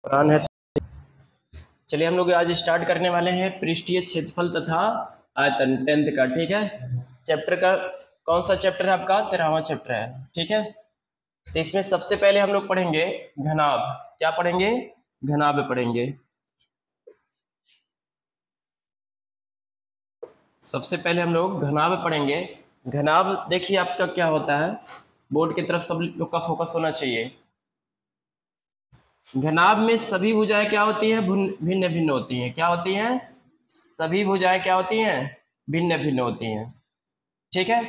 कुरान है। चलिए हम लोग आज स्टार्ट करने वाले हैं पृष्ठीय क्षेत्रफल तथा आयतन 10th का। ठीक है, चैप्टर का कौन सा चैप्टर है आपका? 13वां चैप्टर है। ठीक है, तो इसमें सबसे पहले हम लोग पढ़ेंगे घनाभ। क्या पढ़ेंगे? घनाभ पढ़ेंगे। सबसे पहले हम लोग घनाभ पढ़ेंगे। घनाभ देखिए आपका क्या होता है, बोर्ड की तरफ सब लोग का फोकस होना चाहिए। घनाभ में सभी भुजाएं क्या होती हैं? भिन्न भिन्न होती हैं। क्या होती हैं? सभी भुजाएं क्या होती हैं? भिन्न भिन्न होती हैं। ठीक है,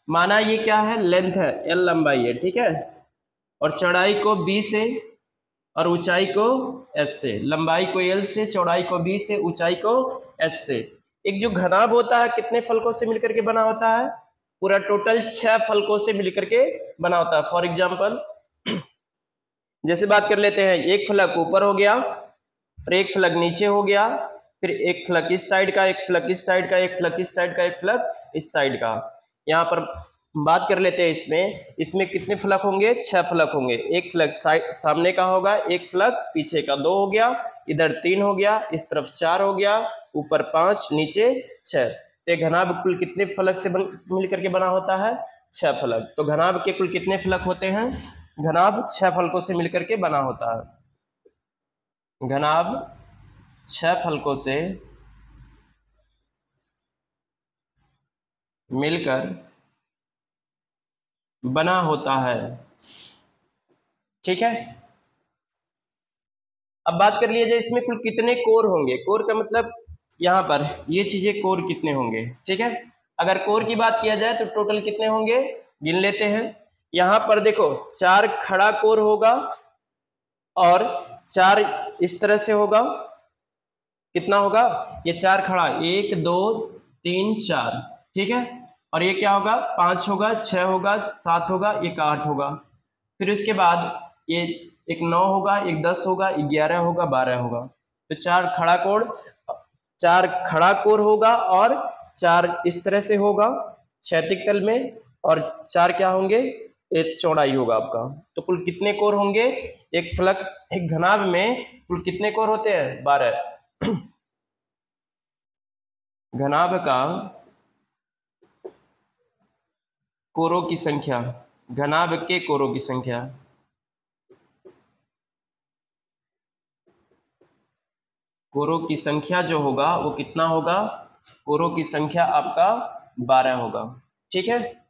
माना ये क्या है? लेंथ है, एल लंबाई है। ठीक है, और चौड़ाई को बी से और ऊंचाई को एस से। लंबाई को एल से, चौड़ाई को बी से, ऊंचाई को एस से। एक जो घनाभ होता है कितने फलकों से मिलकर के बना होता है? पूरा टोटल 6 फलकों से मिलकर के बना होता है। फॉर एग्जाम्पल जैसे बात कर लेते हैं, एक फलक ऊपर हो गया और एक फलक नीचे हो गया, फिर एक फलक इस साइड का, एक फलक इस साइड का, एक फलक इस साइड का, एक फलक इस साइड का। यहाँ पर बात कर लेते हैं, इसमें कितने फलक होंगे? 6 फलक होंगे। एक फलक सामने का होगा, एक फलक पीछे का, 2 हो गया, इधर 3 हो गया, इस तरफ 4 हो गया, ऊपर 5, नीचे 6। तो घनाभ कुल कितने फलक से मिल करके बना होता है? 6 फलक। तो घनाभ के कुल कितने फलक होते हैं? घनाभ 6 फलकों से मिलकर के बना होता है। घनाभ 6 फलकों से मिलकर बना होता है। ठीक है, अब बात कर लिया जाए इसमें कुल कितने कोर होंगे। कोर का मतलब यहाँ पर ये चीजें कोर कितने होंगे। ठीक है, अगर कोर की बात किया जाए तो टोटल कितने होंगे गिन लेते हैं। यहाँ पर देखो 4 खड़ा कोर होगा और 4 इस तरह से होगा। कितना होगा? ये 4 खड़ा, 1 2 3 4। ठीक है, और ये क्या होगा? 5 होगा, 6 होगा, 7 होगा, एक 8 होगा। फिर उसके बाद ये एक 9 होगा, एक 10 होगा, 11 होगा, 12 होगा। तो 4 खड़ा कोर, 4 खड़ा कोर होगा और 4 इस तरह से होगा क्षैतिज तल में, और 4 क्या होंगे? एक चौड़ाई होगा आपका। तो कुल कितने कोर होंगे एक फलक, एक घनाभ में कुल कितने कोर होते हैं? 12। घनाभ का कोरों की संख्या, घनाभ के कोरों की संख्या, कोरों की संख्या जो होगा वो कितना होगा? कोरों की संख्या आपका 12 होगा। ठीक है,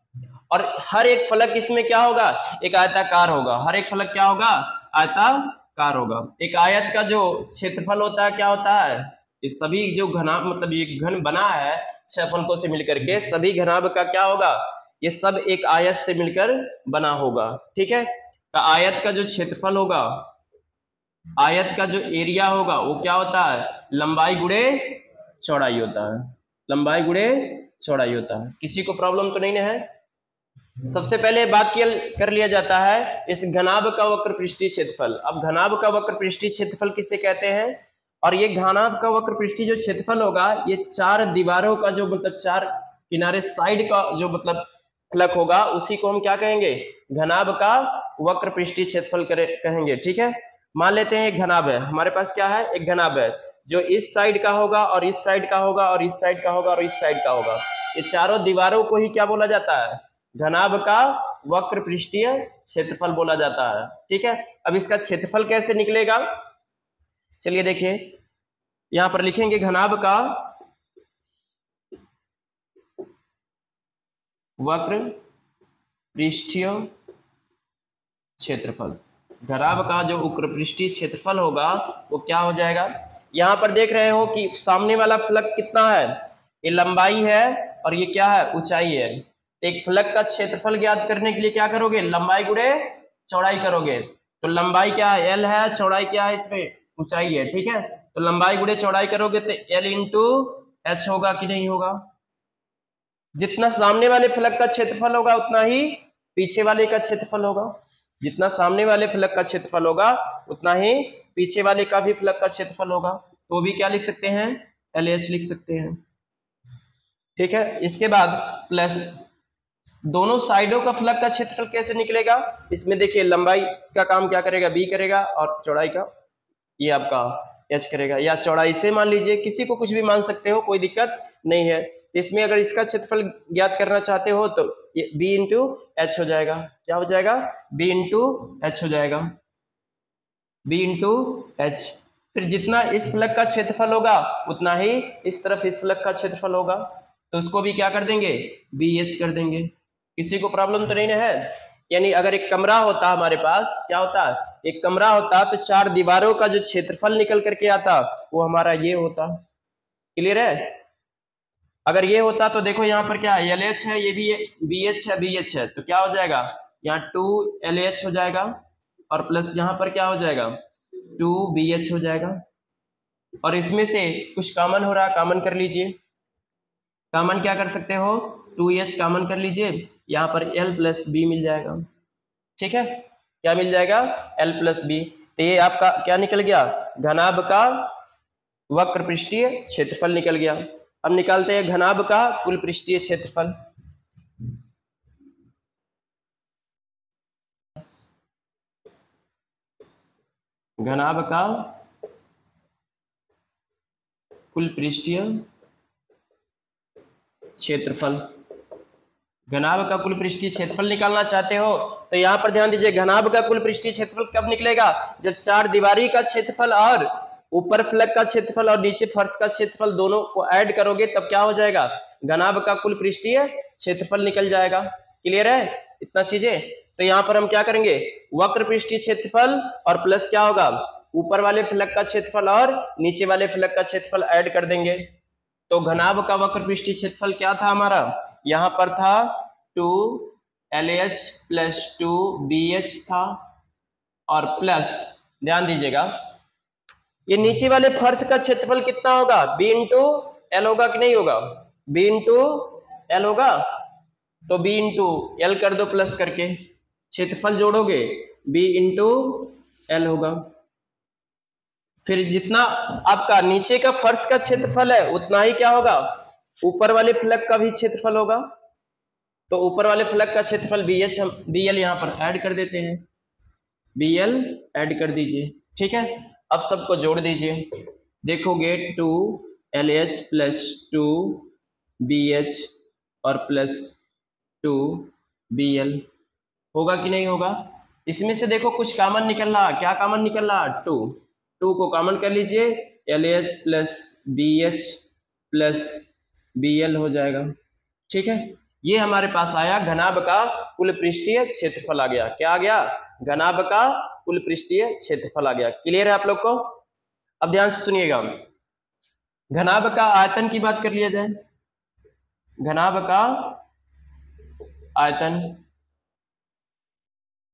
और हर एक फलक इसमें क्या होगा? एक आयताकार होगा। हर एक फलक क्या होगा? आयताकार होगा। एक आयत का जो क्षेत्रफल होता है क्या होता है? ये सभी जो घनाभ मतलब ये घन बना है 6 फलकों से मिलकर के, सभी घनाभ का क्या होगा? ये सब एक आयत से मिलकर बना होगा। ठीक है, तो आयत का जो क्षेत्रफल होगा, आयत का जो एरिया होगा वो क्या होता है? लंबाई गुणे चौड़ाई होता है। लंबाई गुणे चौड़ाई होता है। किसी को प्रॉब्लम तो नहीं है? सबसे पहले बात कर लिया जाता है इस घनाभ का वक्र पृष्ठीय क्षेत्रफल। अब घनाभ का वक्र पृष्ठीय क्षेत्रफल किसे कहते हैं? और ये घनाभ का वक्र पृष्ठीय जो क्षेत्रफल होगा, ये 4 दीवारों का जो मतलब 4 किनारे साइड का जो मतलब फलक होगा, उसी को हम क्या कहेंगे? घनाभ का वक्र पृष्ठीय क्षेत्रफल कहेंगे। ठीक है, मान लेते हैं एक घनाभ है हमारे पास। क्या है? एक घनाभ है जो इस साइड का होगा और इस साइड का होगा और इस साइड का होगा और इस साइड का होगा। ये चारों दीवारों को ही क्या बोला जाता है? घनाभ का वक्र पृष्ठीय क्षेत्रफल बोला जाता है। ठीक है, अब इसका क्षेत्रफल कैसे निकलेगा? चलिए देखिए, यहां पर लिखेंगे घनाभ का वक्र पृष्ठीय क्षेत्रफल। घनाभ का जो वक्र पृष्ठीय क्षेत्रफल होगा वो क्या हो जाएगा? यहां पर देख रहे हो कि सामने वाला फलक कितना है? ये लंबाई है और ये क्या है? ऊंचाई है। एक फलक का क्षेत्रफल ज्ञात करने के लिए क्या करोगे? लंबाई गुणे चौड़ाई करोगे। तो लंबाई क्या है? एल है, चौड़ाई क्या है? इसमें ऊंचाई है। ठीक है, तो लंबाई गुणे चौड़ाई करोगे तो एल इंटू एच होगा कि नहीं होगा? जितना सामने वाले फलक का क्षेत्रफल होगा उतना ही पीछे वाले का क्षेत्रफल होगा। जितना सामने वाले फलक का क्षेत्रफल होगा उतना ही पीछे वाले का भी फलक का क्षेत्रफल होगा। तो भी क्या लिख सकते हैं? LH लिख सकते हैं। ठीक है, इसके बाद प्लस दोनों साइडों का फलक का क्षेत्रफल कैसे निकलेगा? इसमें देखिए लंबाई का काम क्या करेगा? B करेगा और चौड़ाई का ये आपका h करेगा, या चौड़ाई से मान लीजिए, किसी को कुछ भी मान सकते हो, कोई दिक्कत नहीं है। इसमें अगर इसका क्षेत्रफल ज्ञात करना चाहते हो तो ये b इंटू एच हो जाएगा। क्या हो जाएगा? b इंटू एच हो जाएगा, b इंटू एच। फिर जितना इस फलक का क्षेत्रफल होगा उतना ही इस तरफ इस फलक का क्षेत्रफल होगा, तो उसको भी क्या कर देंगे? BH कर देंगे। किसी को प्रॉब्लम तो नहीं ना है? यानी अगर एक कमरा होता हमारे पास, क्या होता? एक कमरा होता तो चार दीवारों का जो क्षेत्रफल निकल करके आता वो हमारा ये होता। क्लियर है? अगर ये होता तो देखो यहाँ पर क्या है, LH है, ये भी BH है, BH है, तो क्या हो जाएगा? यहाँ 2LH हो जाएगा और प्लस यहाँ पर क्या हो जाएगा? 2BH हो जाएगा। और इसमें से कुछ कॉमन हो रहा है, कॉमन कर लीजिए। कॉमन क्या कर सकते हो? 2H कॉमन कर लीजिए, यहाँ पर L प्लस B मिल जाएगा। ठीक है, क्या मिल जाएगा? L plus B। तो ये आपका क्या निकल गया? घनाभ का वक्र पृष्ठीय क्षेत्रफल निकल गया। अब निकालते हैं घनाभ का कुल पृष्ठीय क्षेत्रफल। घनाभ का कुल पृष्ठीय क्षेत्रफल, घनाभ का कुल पृष्ठीय क्षेत्रफल निकालना चाहते हो तो यहां पर ध्यान दीजिए, घनाभ का कुल पृष्ठीय क्षेत्रफल कब निकलेगा? जब चार दीवारी का क्षेत्रफल और ऊपर फलक का क्षेत्रफल और नीचे फर्श का क्षेत्रफल दोनों को ऐड करोगे तब क्या हो जाएगा? घनाभ का कुल पृष्ठीय क्षेत्रफल निकल जाएगा। क्लियर है इतना चीजें? तो यहाँ पर हम क्या करेंगे? वक्र पृष्ठीय क्षेत्रफल और प्लस क्या होगा? ऊपर वाले फलक का क्षेत्रफल और नीचे वाले फलक का क्षेत्रफल ऐड कर देंगे। तो घनाभ का वक्र पृष्ठीय क्षेत्रफल क्या था हमारा? यहां पर था 2LH प्लस 2BH था, और प्लस ध्यान दीजिएगा ये नीचे वाले फर्श का क्षेत्रफल कितना होगा? B इंटू एल होगा कि नहीं होगा? B इंटू एल होगा, तो B इंटू एल कर दो प्लस करके, क्षेत्रफल जोड़ोगे B इंटू एल होगा। फिर जितना आपका नीचे का फर्श का क्षेत्रफल है उतना ही क्या होगा? ऊपर वाले फलक का भी क्षेत्रफल होगा। तो ऊपर वाले फलक का क्षेत्रफल BH, हम BL यहाँ पर ऐड कर देते हैं, BL ऐड कर दीजिए। ठीक है, अब सबको जोड़ दीजिए, देखोगे 2LH प्लस 2BH और प्लस 2BL होगा कि नहीं होगा? इसमें से देखो कुछ कॉमन निकल रहा, क्या कॉमन निकल रहा? 2 को कॉमन कर लीजिए, LH plus BH plus BL हो जाएगा। ठीक है, ये हमारे पास आया घनाभ का कुल पृष्ठीय क्षेत्रफल आ गया। क्या आ गया? घनाभ का कुल पृष्ठीय क्षेत्रफल आ गया। क्लियर है आप लोग को? अब ध्यान से सुनिएगा, घनाभ का आयतन की बात कर लिया जाए। घनाभ का आयतन,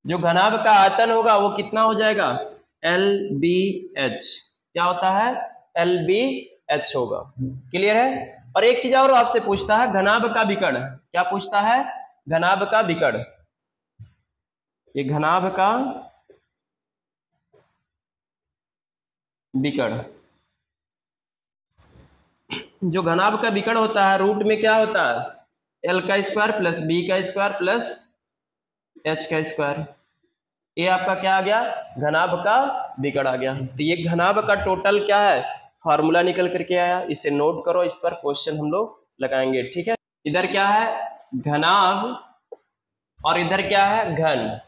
जो घनाभ का आयतन होगा वो कितना हो जाएगा? LBH। क्या होता है? LBH होगा। क्लियर है? और एक चीज और आपसे पूछता है, घनाभ का विकर्ण। क्या पूछता है? घनाभ का विकर्ण। ये घनाभ का विकर्ण, जो घनाभ का विकर्ण होता है रूट में क्या होता है? L का स्क्वायर प्लस B का स्क्वायर प्लस H का स्क्वायर। ये आपका क्या आ गया? घनाभ का विकर्ण आ गया। तो ये घनाभ का टोटल क्या है? फार्मूला निकल करके आया, इसे नोट करो, इस पर क्वेश्चन हम लोग लगाएंगे। ठीक है, इधर क्या है? घनाभ, और इधर क्या है? घन।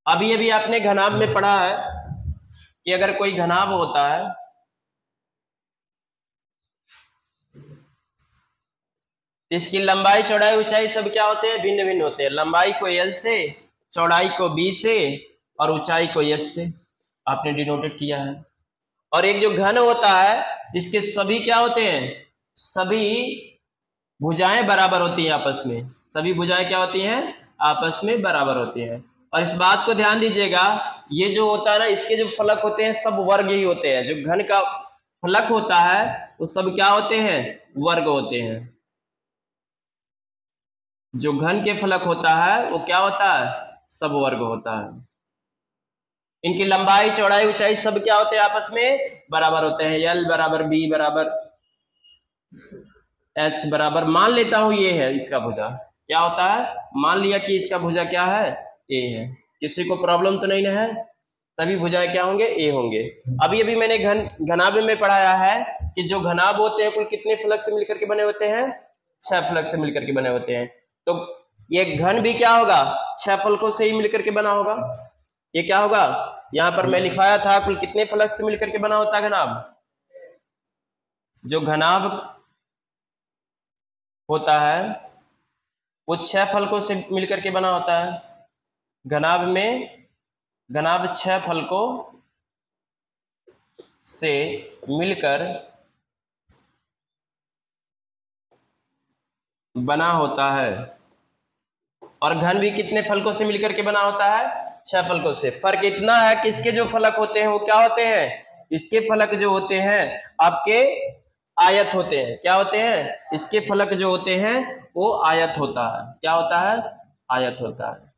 अभी अभी आपने घनाभ में पढ़ा है कि अगर कोई घनाभ होता है इसकी लंबाई चौड़ाई ऊंचाई सब क्या होते हैं? भिन्न भिन्न होते हैं। लंबाई को L से, चौड़ाई को B से और ऊंचाई को H से आपने डिनोटेड किया है। और एक जो घन होता है इसके सभी क्या होते हैं? सभी भुजाएं बराबर होती हैं आपस में। सभी भुजाएं क्या होती हैं? आपस में बराबर होती हैं। और इस बात को ध्यान दीजिएगा, ये जो होता है ना, इसके जो फलक होते हैं सब वर्ग ही होते हैं। जो घन का फलक होता है वो सब क्या होते हैं? वर्ग होते हैं। जो घन के फलक होता है वो क्या होता है? सब वर्ग होता है। इनकी लंबाई चौड़ाई ऊंचाई सब क्या होते हैं? आपस में बराबर होते हैं। L बराबर B बराबर H बराबर, मान लेता हूं ये है इसका भुजा। क्या होता है? मान लिया कि इसका भुजा क्या है? A है। किसी को प्रॉब्लम तो नहीं है? सभी भुजाएं क्या होंगे, ए होंगे। अभी मैंने घनाभ में पढ़ाया है कि जो घनाभ होते हैं कुल कितने फलक से मिलकर के बने होते हैं, 6 फलक से मिलकर के बने होते हैं। तो ये घन भी क्या होगा, 6 फलकों से ही मिलकर के बना होगा। ये क्या होगा, यहां पर मैं लिखाया था कुल कितने फलक से मिलकर के बना होता है घनाभ। जो घनाभ होता है वो 6 फलकों से मिलकर के बना होता है। घनाभ में घनाभ 6 फलकों से मिलकर बना होता है। और घन भी कितने फलकों से मिलकर के बना होता है, 6 फलकों से। फर्क इतना है कि इसके जो फलक होते हैं वो क्या होते हैं, इसके फलक जो होते हैं आपके आयत होते हैं। क्या होते हैं, इसके फलक जो होते हैं वो आयत होता है। क्या होता है, आयत होता है।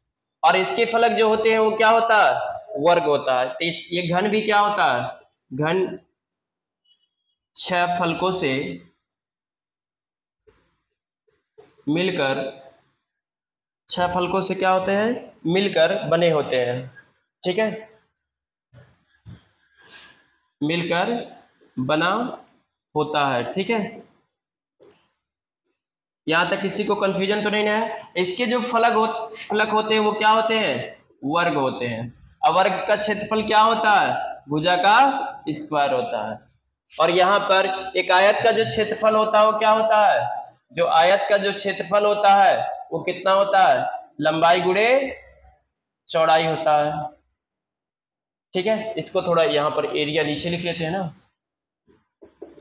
और इसके फलक जो होते हैं वो क्या होता है, वर्ग होता है। तो ये घन भी क्या होता है, घन 6 फलकों से मिलकर, 6 फलकों से क्या होते हैं, मिलकर बने होते हैं। ठीक है, मिलकर बना होता है। ठीक है, यहां तक किसी को कंफ्यूजन तो नहीं है। इसके जो फलक होते हैं वो क्या होते हैं, वर्ग होते हैं। और वर्ग का क्षेत्रफल क्या होता है, भुजा का स्क्वायर होता है। और यहाँ पर एक आयत का जो क्षेत्रफल होता है वो क्या होता है, जो आयत का जो क्षेत्रफल होता है वो कितना होता है, लंबाई गुणे चौड़ाई होता है। ठीक है, इसको थोड़ा यहाँ पर एरिया नीचे लिख लेते हैं ना।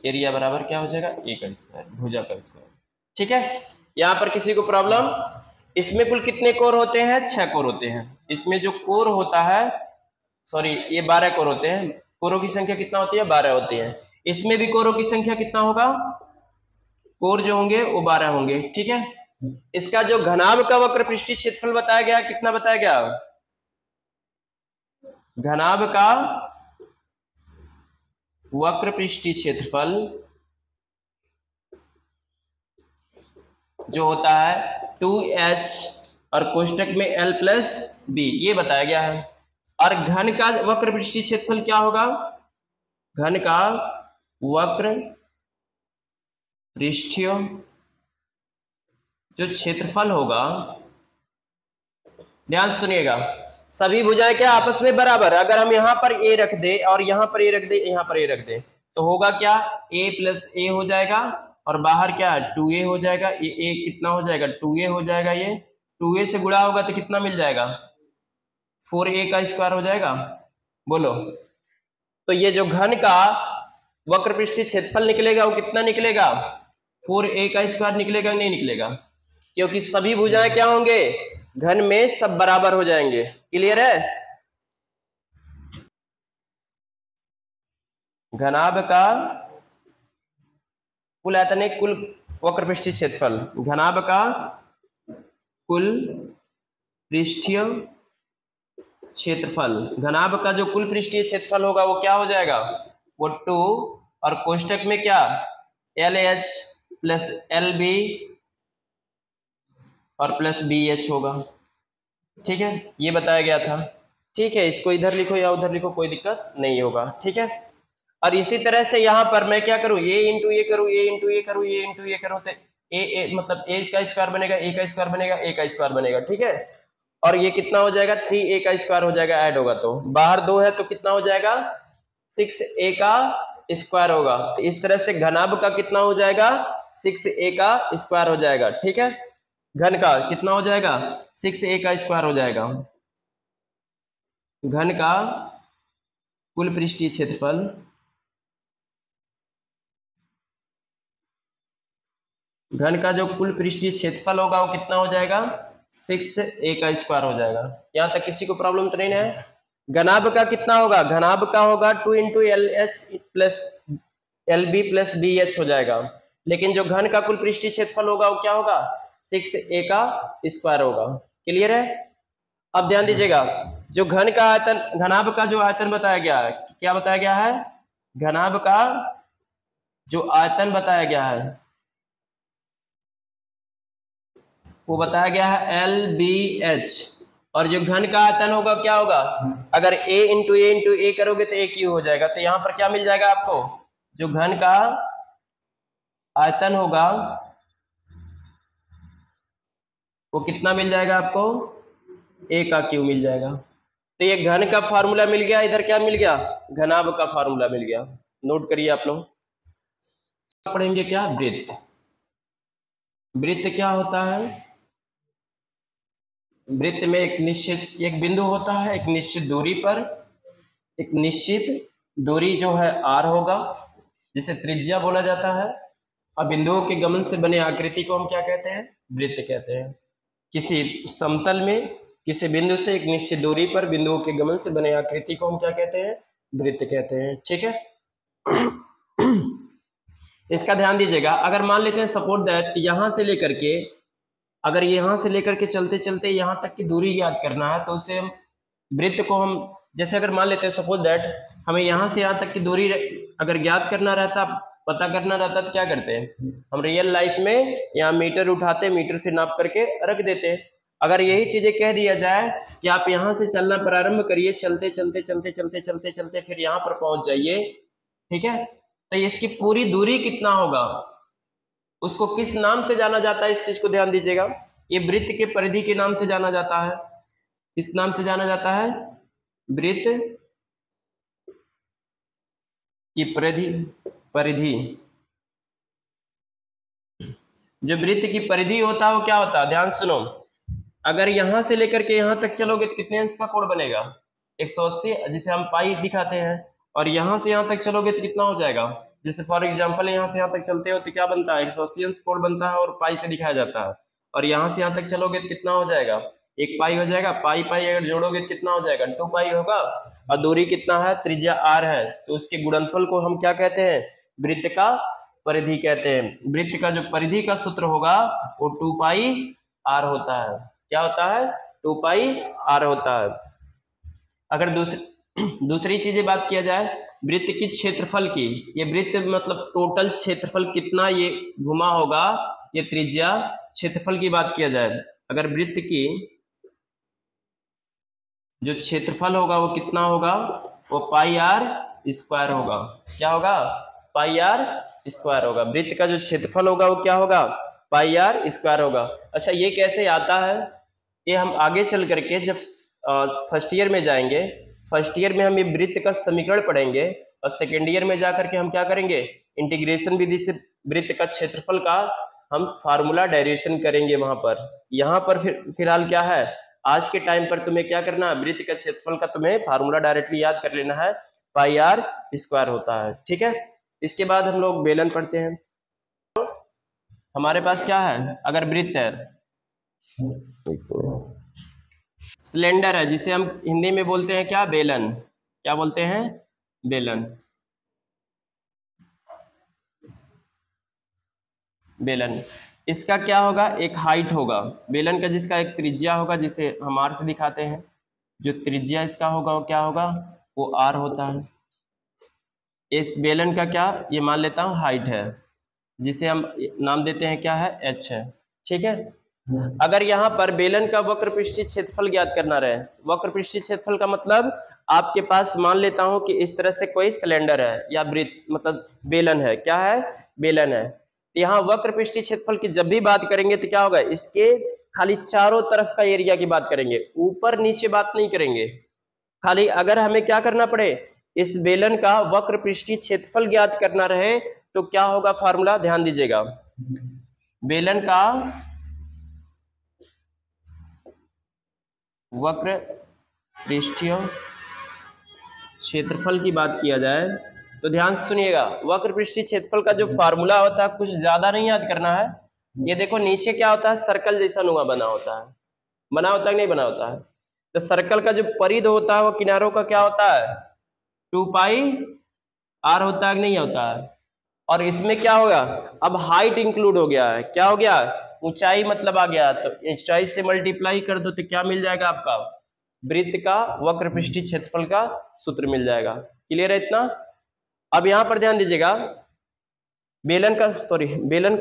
एरिया बराबर क्या हो जाएगा, ए का स्क्वायर, भुजा का स्क्वायर। ठीक है, यहाँ पर किसी को प्रॉब्लम। इसमें कुल कितने कोर होते हैं, 6 कोर होते हैं। इसमें जो कोर होता है, सॉरी ये 12 कोर होते हैं। कोरों की संख्या कितना होती है, 12 होती है। इसमें भी कोरों की संख्या कितना होगा, कोर जो होंगे वो 12 होंगे। ठीक है, इसका जो घनाभ का वक्र पृष्ठीय क्षेत्रफल बताया गया, कितना बताया गया, घनाभ का वक्र पृष्ठीय क्षेत्रफल जो होता है 2h और कोष्टक में l प्लस बी, ये बताया गया है। और घन का वक्र पृष्ठीय क्षेत्रफल क्या होगा, घन का वक्र पृष्ठीय जो क्षेत्रफल होगा, ध्यान सुनिएगा, सभी भुजाएं क्या आपस में बराबर। अगर हम यहाँ पर a रख दे और यहाँ पर a रख दे, यहाँ पर a रख दे, तो होगा क्या, a प्लस a हो जाएगा और बाहर क्या है 2a हो जाएगा। ये a कितना हो जाएगा, 2a हो जाएगा। ये 2a से गुणा होगा तो कितना मिल जाएगा, 4a का स्क्वायर हो जाएगा। बोलो, तो ये जो घन का वक्र पृष्ठीय क्षेत्रफल निकलेगा वो कितना निकलेगा, 4a का स्क्वायर निकलेगा, नहीं निकलेगा, क्योंकि सभी भुजाएं क्या होंगे, घन में सब बराबर हो जाएंगे। क्लियर है, घनाभ का कुल आयतन, कुल वक्र पृष्ठीय क्षेत्रफल, घनाभ का कुल पृष्ठीय क्षेत्रफल, घनाभ का जो कुल पृष्ठीय क्षेत्रफल होगा वो क्या हो जाएगा, वो 2 और कोष्टक में क्या LH प्लस LB और प्लस BH होगा। ठीक है, ये बताया गया था। ठीक है, इसको इधर लिखो या उधर लिखो, कोई दिक्कत नहीं होगा। ठीक है, और इसी तरह से यहाँ पर मैं क्या करूँ, a इंटू ए करूँ, a इंटू ए करूँ, a इंटू ए करूँ, तो a मतलब a का स्क्वायर बनेगा, a का स्क्वायर बनेगा, a का स्क्वायर बनेगा। ठीक है, और ये कितना हो जाएगा, 3a का स्क्वायर हो जाएगा, ऐड होगा तो बाहर 2 है तो कितना हो जाएगा, 6a का स्क्वायर होगा। तो इस तरह से घनाभ का कितना हो जाएगा, 6a का स्क्वायर हो जाएगा। ठीक है, घन का कितना हो जाएगा, 6a का स्क्वायर हो जाएगा। घन का कुल पृष्ठीय क्षेत्रफल, घन का जो कुल पृष्ठीय क्षेत्रफल होगा वो कितना हो जाएगा, 6a का स्क्वायर हो जाएगा। यहां तक किसी को प्रॉब्लम तो नहीं है। घनाभ का कितना होगा, घनाभ का होगा 2 into LH plus LB plus BH हो जाएगा। लेकिन जो घन का कुल पृष्ठीय क्षेत्रफल होगा वो क्या होगा, 6a का स्क्वायर होगा। क्लियर है, अब ध्यान दीजिएगा, जो घन का आयतन, घनाभ का जो आयतन बताया गया है, क्या बताया गया है, घनाभ का जो आयतन बताया गया है वो बताया गया है LBH। और जो घन का आयतन होगा क्या होगा, अगर a इंटू ए करोगे तो a क्यू हो जाएगा। तो यहाँ पर क्या मिल जाएगा आपको, जो घन का आयतन होगा वो कितना मिल जाएगा आपको, a का क्यू मिल जाएगा। तो ये घन का फार्मूला मिल गया, इधर क्या मिल गया, घनाभ का फार्मूला मिल गया। नोट करिए आप लोग। पढ़ेंगे क्या, वृत्त। वृत्त क्या होता है, वृत्त में एक निश्चित एक बिंदु होता है, एक निश्चित दूरी पर, एक निश्चित दूरी जो है r होगा जिसे त्रिज्या बोला जाता है, और बिंदुओं के गमन से बने आकृति को हम क्या कहते हैं, वृत्त कहते हैं। किसी समतल में किसी बिंदु से एक निश्चित दूरी पर बिंदुओं के गमन से बने आकृति को हम क्या कहते हैं, वृत्त कहते हैं। ठीक है, इसका ध्यान दीजिएगा। अगर मान लेते हैं सपोज दैट यहां से लेकर के, अगर यहां से लेकर के चलते चलते यहां तक की दूरी याद करना है, तो उसे हम वृत्त को हम, जैसे अगर मान लेते हैं सपोज दैट हमें यहां से यहां तक की दूरी अगर ज्ञात करना रहता, पता करना रहता, तो क्या करते हैं हम रियल लाइफ में यहाँ मीटर उठाते, मीटर से नाप करके रख देते। अगर यही चीजें कह दिया जाए कि आप यहां से चलना प्रारंभ करिए, चलते चलते चलते चलते चलते चलते फिर यहाँ पर पहुंच जाइए, ठीक है, तो इसकी पूरी दूरी कितना होगा, उसको किस नाम से जाना जाता है, इस चीज को ध्यान दीजिएगा। ये वृत्त के परिधि के नाम से जाना जाता है। किस नाम से जाना जाता है, वृत्त की परिधि। जो वृत्त की परिधि होता है वो क्या होता है, ध्यान सुनो। अगर यहां से लेकर के यहां तक चलोगे तो कितने अंश का कोण बनेगा, 180, जिसे हम पाई दिखाते हैं। और यहां से यहां तक चलोगे तो कितना हो जाएगा, जैसे फॉर एग्जांपल यहां से यहां तक चलते हो तो क्या बनता है, 180 अंश कोण बनता है और पाई से दिखाया जाता है। और यहां से यहां तक चलोगे तो कितना हो जाएगा, 1 पाई हो जाएगा। पाई पाई अगर जोड़ोगे तो कितना हो जाएगा, 2 पाई होगा। और दूरी कितना है, त्रिज्या r है, तो उसके गुणनफल को हम क्या कहते हैं, वृत्त का परिधि कहते हैं। वृत्त का जो परिधि का सूत्र होगा वो 2 पाई r होता है। क्या होता है, 2 पाई r होता है। अगर दूसरी चीजें बात किया जाए वृत्त की क्षेत्रफल की, ये वृत्त मतलब टोटल क्षेत्रफल कितना ये घुमा होगा, ये त्रिज्या क्षेत्रफल की बात किया जाए, अगर वृत्त की जो क्षेत्रफल होगा वो कितना होगा, वो पाई r स्क्वायर होगा। क्या होगा, पाई r स्क्वायर होगा। वृत्त का जो क्षेत्रफल होगा वो क्या होगा, पाई r स्क्वायर होगा। अच्छा, ये कैसे आता है, ये हम आगे चल करके जब फर्स्ट ईयर में जाएंगे, फर्स्ट ईयर में हम ये वृत्त का समीकरण पढ़ेंगे, और सेकेंड ईयर में जाकर के हम क्या करेंगे, इंटीग्रेशन विधि से वृत्त का क्षेत्रफल का हम फार्मूला डेरिवेशन करेंगे वहां पर। यहाँ पर फिलहाल क्या है, आज के टाइम पर तुम्हें क्या करना है, वृत्त का क्षेत्रफल का तुम्हें फार्मूला डायरेक्टली याद कर लेना है, पाई r स्क्वायर होता है। ठीक है, इसके बाद हम लोग बेलन पढ़ते हैं। हमारे पास क्या है, अगर वृत्त है, सिलेंडर है, जिसे हम हिंदी में बोलते हैं क्या, बेलन। क्या बोलते हैं, बेलन। बेलन, इसका क्या होगा, एक हाइट होगा बेलन का, जिसका एक त्रिज्या होगा, जिसे हम r से दिखाते हैं। जो त्रिज्या इसका होगा वो क्या होगा, वो r होता है। इस बेलन का क्या, ये मान लेता हूँ हाइट है, जिसे हम नाम देते हैं क्या है, h है। ठीक है, अगर यहाँ पर बेलन का वक्र पृष्ठीय क्षेत्रफल ज्ञात करना रहे, वक्र पृष्ठीय क्षेत्रफल का मतलब आपके पास मान लेता हूं कि इस तरह से कोई सिलेंडर है या वृत्त, मतलब बेलन है, क्या है, बेलन है। तो यहाँ वक्र पृष्ठीय क्षेत्रफल की जब भी बात करेंगे तो क्या होगा, इसके खाली चारों तरफ का एरिया की बात करेंगे, ऊपर नीचे बात नहीं करेंगे। खाली अगर हमें क्या करना पड़े, इस बेलन का वक्र पृष्ठीय क्षेत्रफल ज्ञात करना रहे तो क्या होगा फार्मूला, ध्यान दीजिएगा। बेलन का वक्र पृष्ठीय क्षेत्रफल की बात किया जाए तो ध्यान से सुनिएगा, वक्र पृष्ठीय क्षेत्रफल का जो फार्मूला होता है कुछ ज्यादा नहीं याद करना है। ये देखो नीचे क्या होता है, सर्कल जैसा नुमा बना होता है, बना होता है कि नहीं बना होता है। तो सर्कल का जो परिध होता है वो किनारों का क्या होता है, 2 पाई r होता है कि नहीं होता है। और इसमें क्या होगा, अब हाइट इंक्लूड हो गया है, क्या हो गया, ऊंचाई मतलब आ गया, तो ऊंचाई से मल्टीप्लाई कर दो तो क्या मिल जाएगा आपका, वृत्त का वक्र पृष्ठीय क्षेत्रफल का सूत्र मिल जाएगा। क्लियर है इतना। अब यहां पर ध्यान दीजिएगा, बेलन का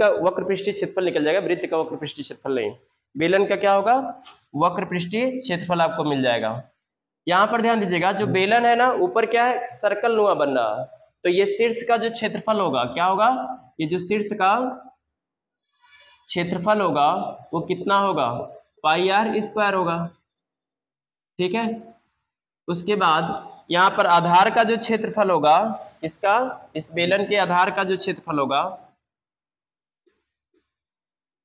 वक्र पृष्ठीय क्षेत्रफल निकल जाएगा, वृत्त का वक्र पृष्ठीय क्षेत्रफल नहीं। बेलन का क्या होगा, वक्र पृष्ठीय क्षेत्रफल आपको मिल जाएगा। यहां पर ध्यान दीजिएगा, जो बेलन है ना ऊपर क्या है, सर्कल नुमा बन रहा है, तो ये शीर्ष का जो क्षेत्रफल होगा क्या होगा, ये जो शीर्ष का क्षेत्रफल होगा वो कितना होगा, पाई आर स्क्वायर होगा। ठीक है, उसके बाद यहाँ पर आधार का जो क्षेत्रफल होगा इसका, इस बेलन के आधार का जो क्षेत्रफल होगा,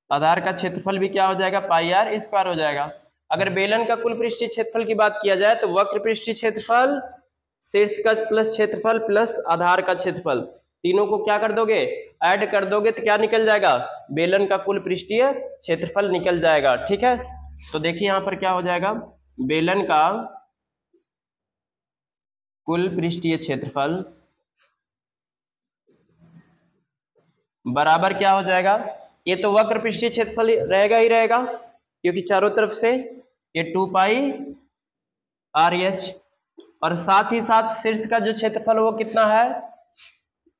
आधार का क्षेत्रफल भी क्या हो जाएगा, पाई आर स्क्वायर हो जाएगा। अगर बेलन का कुल पृष्ठीय क्षेत्रफल की बात किया जाए तो वक्र पृष्ठीय क्षेत्रफल, शीर्ष का प्लस क्षेत्रफल प्लस आधार का क्षेत्रफल, तीनों को क्या कर दोगे, ऐड कर दोगे तो क्या निकल जाएगा, बेलन का कुल पृष्ठीय क्षेत्रफल निकल जाएगा। ठीक है, तो देखिए यहां पर क्या हो जाएगा, बेलन का कुल पृष्ठीय क्षेत्रफल बराबर क्या हो जाएगा, ये तो वक्र पृष्ठीय क्षेत्रफल रहेगा ही रहेगा क्योंकि चारों तरफ से ये 2 पाई आर एच, और साथ ही साथ शीर्ष का जो क्षेत्रफल वो कितना है,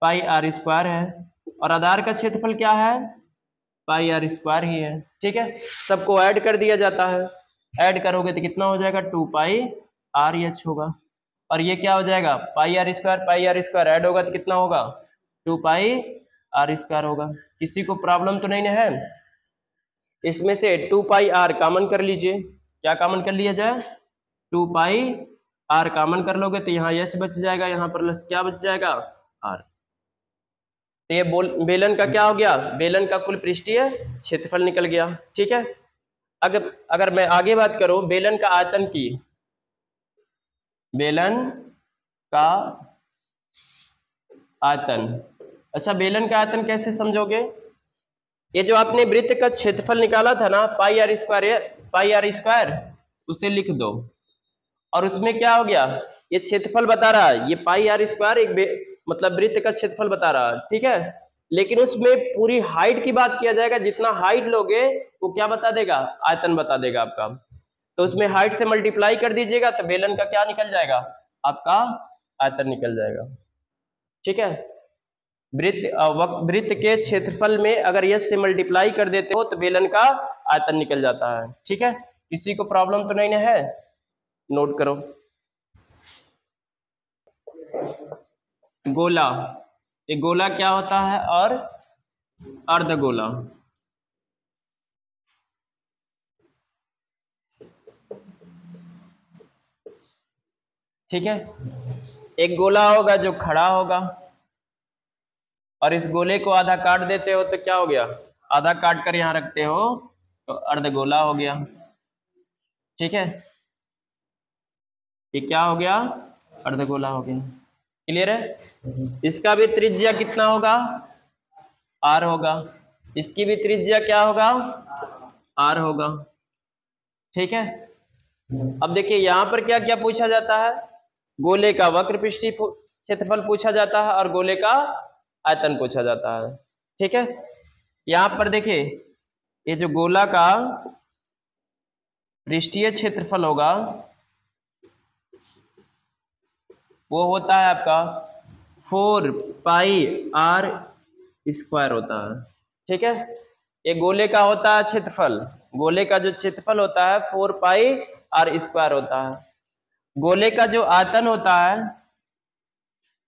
पाई आर स्क्वायर है, और आधार का क्षेत्रफल क्या है, पाई आर स्क्वायर ही है। ठीक है, सबको ऐड कर दिया जाता है, ऐड करोगे तो कितना हो जाएगा, 2 पाई आर एच होगा, और ये क्या हो जाएगा, पाई आर स्क्वायर ऐड होगा तो कितना होगा, 2 पाई आर स्क्वायर होगा। किसी को प्रॉब्लम तो नहीं है, इसमें से 2 पाई आर कॉमन कर लीजिए, क्या कॉमन कर लिया जाए, 2 पाई आर कॉमन कर लोगे तो यहाँ एच बच जाएगा, यहाँ पर प्लस क्या बच जाएगा, आर। तो ये बेलन का क्या हो गया, बेलन का कुल पृष्ठीय क्षेत्रफल निकल गया। ठीक है, अगर मैं आगे बात करूं बेलन का आयतन की, बेलन का आयतन, अच्छा बेलन का आयतन कैसे समझोगे, ये जो आपने वृत्त का क्षेत्रफल निकाला था ना, पाई आर स्क्वायर, उसे लिख दो, और उसमें क्या हो गया, ये क्षेत्रफल बता रहा है, ये पाई आर स्क्वायर एक मतलब वृत्त का क्षेत्रफल बता रहा है। ठीक है, लेकिन उसमें पूरी हाइट की बात किया जाएगा, जितना हाइट लोगे वो क्या बता देगा, आयतन बता देगा आपका, तो उसमें हाइट से मल्टीप्लाई कर दीजिएगा तो बेलन का क्या निकल जाएगा, आपका आयतन निकल जाएगा। ठीक है, वृत्त के क्षेत्रफल में अगर यस से मल्टीप्लाई कर देते हो तो बेलन का आयतन निकल जाता है। ठीक है, किसी को प्रॉब्लम तो नहीं है, नोट करो। गोला, ये गोला क्या होता है, और अर्धगोला। ठीक है, एक गोला होगा जो खड़ा होगा, और इस गोले को आधा काट देते हो तो क्या हो गया, आधा काट कर यहां रखते हो तो अर्धगोला हो गया। ठीक है, ये क्या हो गया, अर्धगोला हो गया। क्लियर है, इसका भी त्रिज्या कितना होगा, आर होगा, इसकी भी त्रिज्या क्या होगा, आर होगा। ठीक है, अब देखिए यहां पर क्या क्या पूछा जाता है, गोले का वक्र पृष्ठीय क्षेत्रफल पूछा जाता है और गोले का आयतन पूछा जाता है। ठीक है, यहां पर देखिए ये जो गोला का पृष्ठीय क्षेत्रफल होगा वो होता है आपका 4 पाई आर स्क्वायर होता है। ठीक है, ये गोले का होता है क्षेत्रफल, गोले का जो क्षेत्रफल होता है 4 पाई आर स्क्वायर होता है। गोले का जो आयतन होता है,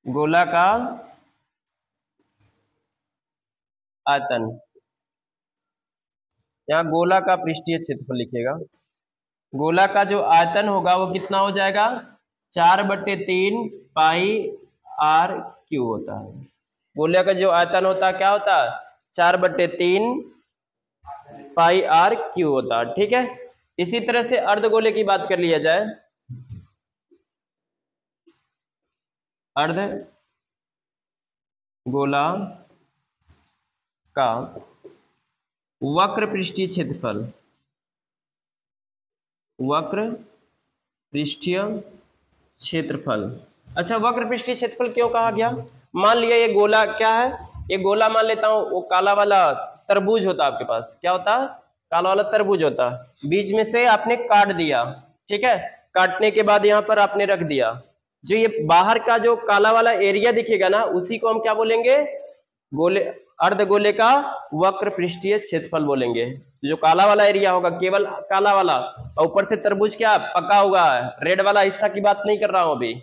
गोला का आयतन, यहाँ गोला का पृष्ठीय क्षेत्रफल लिखिएगा, गोला का जो आयतन होगा वो कितना हो जाएगा, 4/3 पाई आर क्यू होता है। गोले का जो आयतन होता है क्या होता है, 4/3 पाई आर क्यू होता है। ठीक है, इसी तरह से अर्धगोले की बात कर लिया जाए, अर्धगोला का वक्र पृष्ठीय क्षेत्रफल, वक्र पृष्ठीय क्षेत्रफल। अच्छा, वक्र पृष्ठीय क्षेत्रफल क्यों कहा गया, मान लिया ये गोला क्या है, ये गोला मान लेता हूं, वो काला वाला तरबूज होता है आपके पास, क्या होता है, काला वाला तरबूज होता है, बीच में से आपने काट दिया। ठीक है, काटने के बाद यहाँ पर आपने रख दिया, जो ये बाहर का जो काला वाला एरिया दिखेगा ना उसी को हम क्या बोलेंगे, गोले अर्धगोले का वक्र पृष्ठीय क्षेत्रफल बोलेंगे। जो काला वाला एरिया होगा, केवल काला वाला, और ऊपर से तरबूज क्या पका हुआ है, रेड वाला हिस्सा की बात नहीं कर रहा हूं अभी,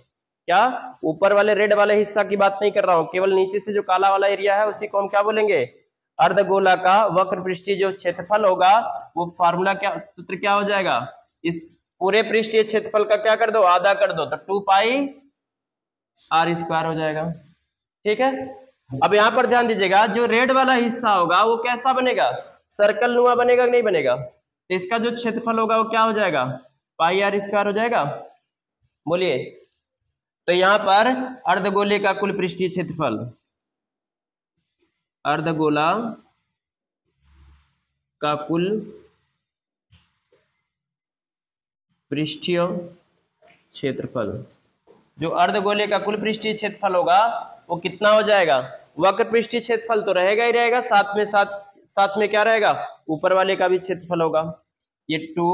क्या ऊपर वाले रेड वाले हिस्सा की बात नहीं कर रहा हूं, केवल नीचे से जो काला वाला एरिया है उसी को हम क्या बोलेंगे, अर्धगोला का वक्र पृष्ठीय जो क्षेत्रफल होगा वो फार्मूला क्या, सूत्र क्या हो जाएगा, इस पूरे पृष्ठीय क्षेत्रफल का क्या कर दो, आधा कर दो, तो 2 पाई आर स्क्वायर हो जाएगा। ठीक है, अब यहां पर ध्यान दीजिएगा, जो रेड वाला हिस्सा होगा वो कैसा बनेगा, सर्कल नुमा बनेगा कि नहीं बनेगा, तो इसका जो क्षेत्रफल होगा वो क्या हो जाएगा, पाई आर स्क्वायर हो जाएगा। बोलिए, तो यहां पर अर्धगोले का कुल पृष्ठीय क्षेत्रफल, अर्धगोला का कुल पृष्ठीय क्षेत्रफल, जो अर्धगोले का कुल पृष्ठीय क्षेत्रफल होगा वो कितना हो जाएगा, वक्र पृष्ठीय क्षेत्रफल तो रहेगा ही रहेगा, साथ में क्या रहेगा, ऊपर वाले का भी क्षेत्रफल होगा, ये 2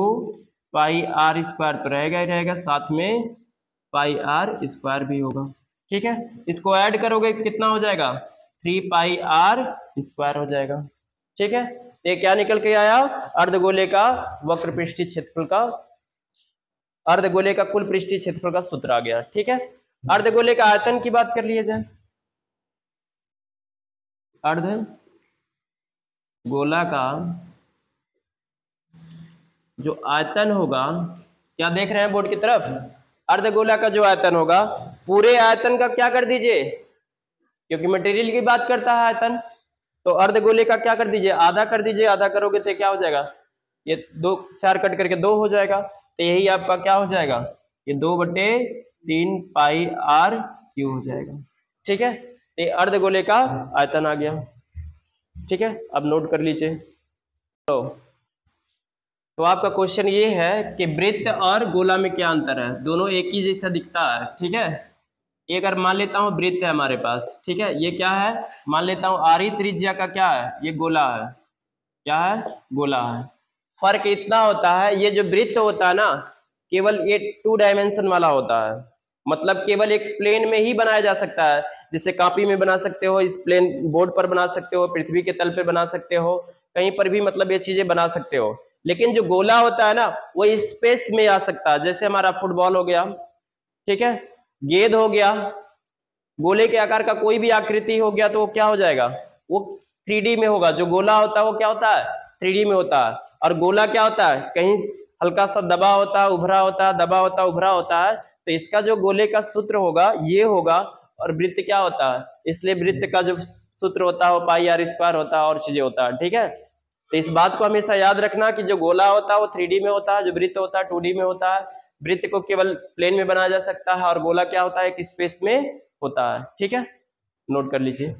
पाई आर स्क्वायर तो रहेगा ही रहेगा, साथ में पाई आर स्क्वायर भी होगा। ठीक है, इसको ऐड करोगे कितना हो जाएगा, 3 पाई आर स्क्वायर हो जाएगा। ठीक है, ये क्या निकल के आया, अर्धगोले का वक्र पृष्ठीय क्षेत्रफल का, अर्धगोले का कुल पृष्ठीय क्षेत्रफल का सूत्र आ गया। ठीक है, अर्धगोले का आयतन की बात कर लिए जाए, अर्धगोला का जो आयतन होगा, क्या देख रहे हैं बोर्ड की तरफ, अर्धगोला का जो आयतन होगा, पूरे आयतन का क्या कर दीजिए, क्योंकि मटेरियल की बात करता है आयतन, तो अर्धगोले का क्या कर दीजिए, आधा कर दीजिए, आधा करोगे तो क्या हो जाएगा, ये 2 4 कट करके 2 हो जाएगा, तो यही आपका क्या हो जाएगा, ये 2/3 पाई आर क्यू हो जाएगा। ठीक है, ये अर्धगोले का आयतन आ गया। ठीक है, अब नोट कर लीजिए। तो आपका क्वेश्चन ये है कि वृत्त और गोला में क्या अंतर है, दोनों एक ही जैसा दिखता है। ठीक है, ये अगर मान लेता हूँ वृत्त है हमारे पास, ठीक है, ये क्या है, मान लेता हूँ आरी त्रिज्या का क्या है, ये गोला है, क्या है, गोला है। फर्क इतना होता है, ये जो वृत्त होता है ना, केवल ये 2 डायमेंशन वाला होता है, मतलब केवल एक प्लेन में ही बनाया जा सकता है, जैसे कॉपी में बना सकते हो, इस प्लेन बोर्ड पर बना सकते हो, पृथ्वी के तल पे बना सकते हो, कहीं पर भी मतलब ये चीजें बना सकते हो। लेकिन जो गोला होता है ना, वो स्पेस में आ सकता है, जैसे हमारा फुटबॉल हो गया, ठीक है, गेंद हो गया, गोले के आकार का कोई भी आकृति हो गया तो वो क्या हो जाएगा, वो 3D में होगा। जो गोला होता है वो क्या होता है, 3D में होता है, और गोला क्या होता है, कहीं हल्का सा दबा होता है, उभरा होता है, दबा होता है, उभरा होता है। तो इसका जो गोले का सूत्र होगा ये होगा, और वृत्त क्या होता है, इसलिए वृत्त का जो सूत्र होता है वो पाई आर स्क्वायर होता है, और चीजें होता है। ठीक है, तो इस बात को हमेशा याद रखना कि जो गोला होता है वो 3D में होता है, जो वृत्त होता है 2D में होता है। वृत्त को केवल प्लेन में बनाया जा सकता है, और गोला क्या होता है, एक स्पेस में होता है। ठीक है, नोट कर लीजिए।